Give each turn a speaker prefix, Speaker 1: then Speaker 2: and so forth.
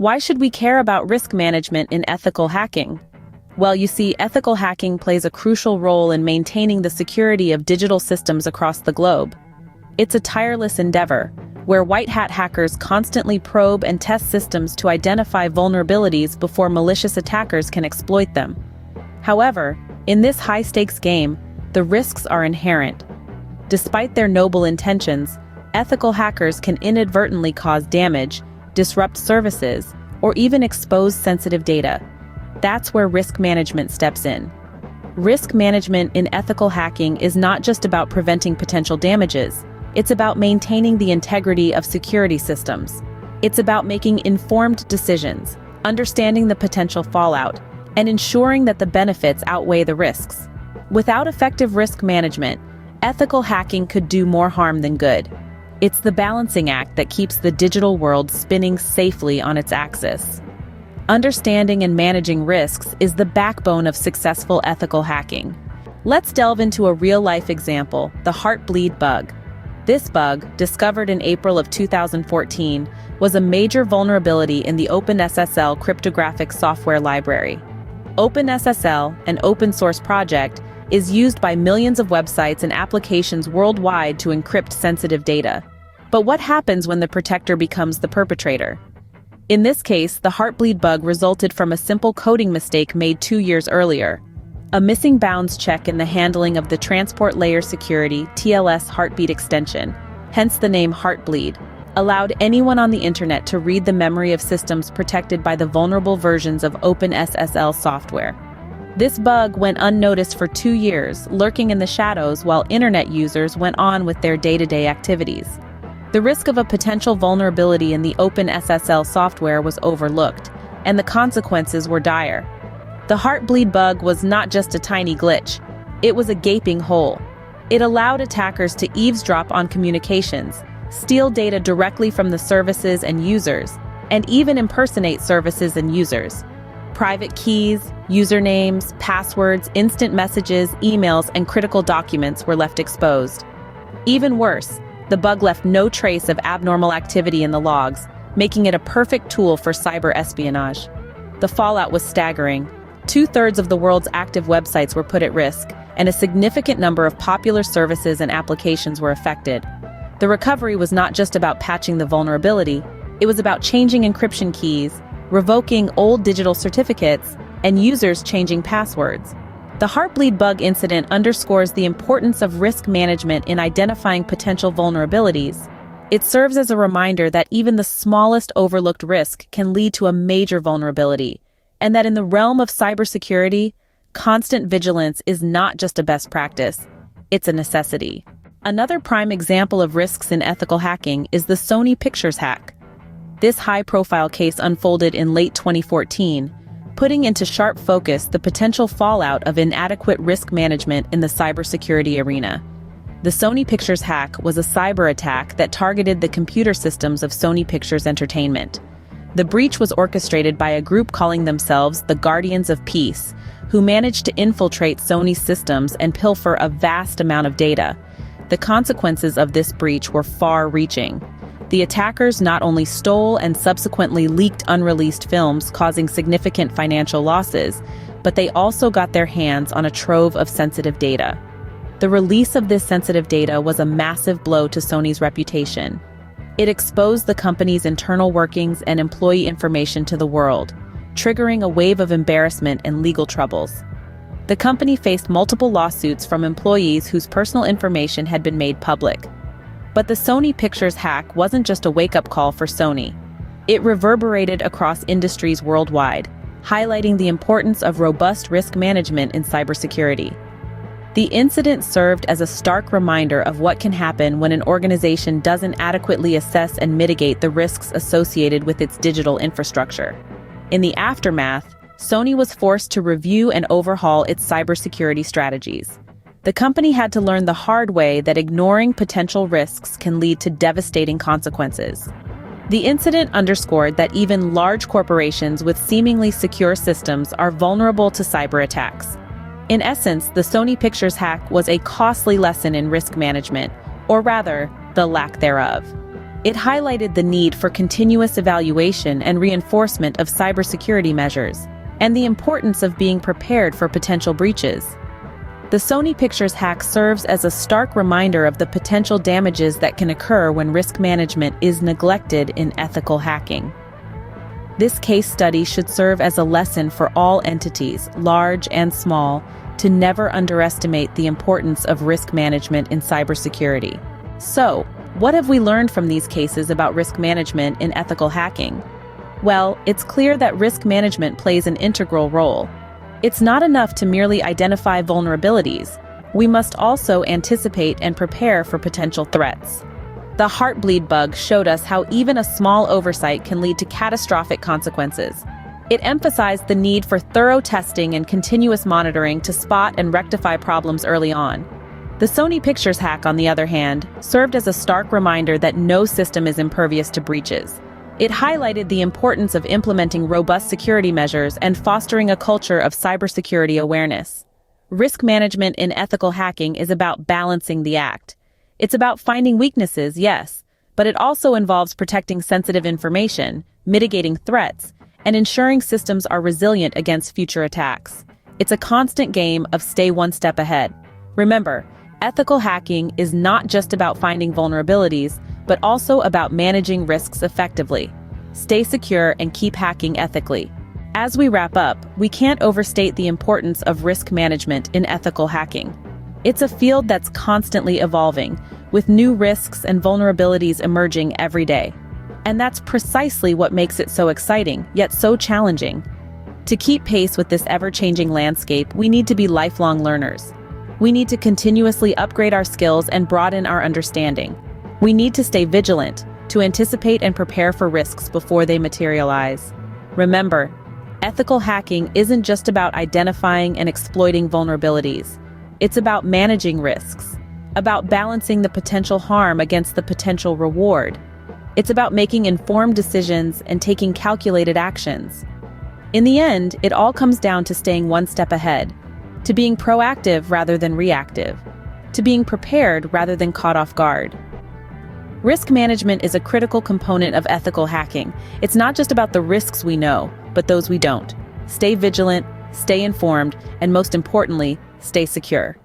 Speaker 1: Why should we care about risk management in ethical hacking? Well, you see, ethical hacking plays a crucial role in maintaining the security of digital systems across the globe. It's a tireless endeavor, where white-hat hackers constantly probe and test systems to identify vulnerabilities before malicious attackers can exploit them. However, in this high-stakes game, the risks are inherent. Despite their noble intentions, ethical hackers can inadvertently cause damage, disrupt services, or even expose sensitive data. That's where risk management steps in. Risk management in ethical hacking is not just about preventing potential damages. It's about maintaining the integrity of security systems. It's about making informed decisions, understanding the potential fallout, and ensuring that the benefits outweigh the risks. Without effective risk management, ethical hacking could do more harm than good. It's the balancing act that keeps the digital world spinning safely on its axis. Understanding and managing risks is the backbone of successful ethical hacking. Let's delve into a real-life example, the Heartbleed bug. This bug, discovered in April of 2014, was a major vulnerability in the OpenSSL cryptographic software library. OpenSSL, an open-source project, is used by millions of websites and applications worldwide to encrypt sensitive data. But what happens when the protector becomes the perpetrator? In this case, the Heartbleed bug resulted from a simple coding mistake made 2 years earlier. A missing bounds check in the handling of the Transport Layer Security (TLS) heartbeat extension, hence the name Heartbleed, allowed anyone on the internet to read the memory of systems protected by the vulnerable versions of OpenSSL software. This bug went unnoticed for 2 years, lurking in the shadows while internet users went on with their day-to-day activities. The risk of a potential vulnerability in the OpenSSL software was overlooked, and the consequences were dire. The Heartbleed bug was not just a tiny glitch, it was a gaping hole. It allowed attackers to eavesdrop on communications, steal data directly from the services and users, and even impersonate services and users. Private keys, usernames, passwords, instant messages, emails, and critical documents were left exposed. Even worse, the bug left no trace of abnormal activity in the logs, making it a perfect tool for cyber espionage. The fallout was staggering. 2/3 of the world's active websites were put at risk, and a significant number of popular services and applications were affected. The recovery was not just about patching the vulnerability, it was about changing encryption keys, revoking old digital certificates, and users changing passwords. The Heartbleed bug incident underscores the importance of risk management in identifying potential vulnerabilities. It serves as a reminder that even the smallest overlooked risk can lead to a major vulnerability, and that in the realm of cybersecurity, constant vigilance is not just a best practice, it's a necessity. Another prime example of risks in ethical hacking is the Sony Pictures hack. This high-profile case unfolded in late 2014, putting into sharp focus the potential fallout of inadequate risk management in the cybersecurity arena. The Sony Pictures hack was a cyber attack that targeted the computer systems of Sony Pictures Entertainment. The breach was orchestrated by a group calling themselves the Guardians of Peace, who managed to infiltrate Sony's systems and pilfer a vast amount of data. The consequences of this breach were far-reaching. The attackers not only stole and subsequently leaked unreleased films, causing significant financial losses, but they also got their hands on a trove of sensitive data. The release of this sensitive data was a massive blow to Sony's reputation. It exposed the company's internal workings and employee information to the world, triggering a wave of embarrassment and legal troubles. The company faced multiple lawsuits from employees whose personal information had been made public. But the Sony Pictures hack wasn't just a wake-up call for Sony. It reverberated across industries worldwide, highlighting the importance of robust risk management in cybersecurity. The incident served as a stark reminder of what can happen when an organization doesn't adequately assess and mitigate the risks associated with its digital infrastructure. In the aftermath, Sony was forced to review and overhaul its cybersecurity strategies. The company had to learn the hard way that ignoring potential risks can lead to devastating consequences. The incident underscored that even large corporations with seemingly secure systems are vulnerable to cyber attacks. In essence, the Sony Pictures hack was a costly lesson in risk management, or rather, the lack thereof. It highlighted the need for continuous evaluation and reinforcement of cybersecurity measures, and the importance of being prepared for potential breaches. The Sony Pictures hack serves as a stark reminder of the potential damages that can occur when risk management is neglected in ethical hacking. This case study should serve as a lesson for all entities, large and small, to never underestimate the importance of risk management in cybersecurity. So, what have we learned from these cases about risk management in ethical hacking? Well, it's clear that risk management plays an integral role. It's not enough to merely identify vulnerabilities. We must also anticipate and prepare for potential threats. The Heartbleed bug showed us how even a small oversight can lead to catastrophic consequences. It emphasized the need for thorough testing and continuous monitoring to spot and rectify problems early on. The Sony Pictures hack, on the other hand, served as a stark reminder that no system is impervious to breaches. It highlighted the importance of implementing robust security measures and fostering a culture of cybersecurity awareness. Risk management in ethical hacking is about balancing the act. It's about finding weaknesses, yes, but it also involves protecting sensitive information, mitigating threats, and ensuring systems are resilient against future attacks. It's a constant game of stay one step ahead. Remember, ethical hacking is not just about finding vulnerabilities, but also about managing risks effectively. Stay secure and keep hacking ethically. As we wrap up, we can't overstate the importance of risk management in ethical hacking. It's a field that's constantly evolving, with new risks and vulnerabilities emerging every day. And that's precisely what makes it so exciting, yet so challenging. To keep pace with this ever-changing landscape, we need to be lifelong learners. We need to continuously upgrade our skills and broaden our understanding. We need to stay vigilant, to anticipate and prepare for risks before they materialize. Remember, ethical hacking isn't just about identifying and exploiting vulnerabilities. It's about managing risks, about balancing the potential harm against the potential reward. It's about making informed decisions and taking calculated actions. In the end, it all comes down to staying one step ahead, to being proactive rather than reactive, to being prepared rather than caught off guard. Risk management is a critical component of ethical hacking. It's not just about the risks we know, but those we don't. Stay vigilant, stay informed, and most importantly, stay secure.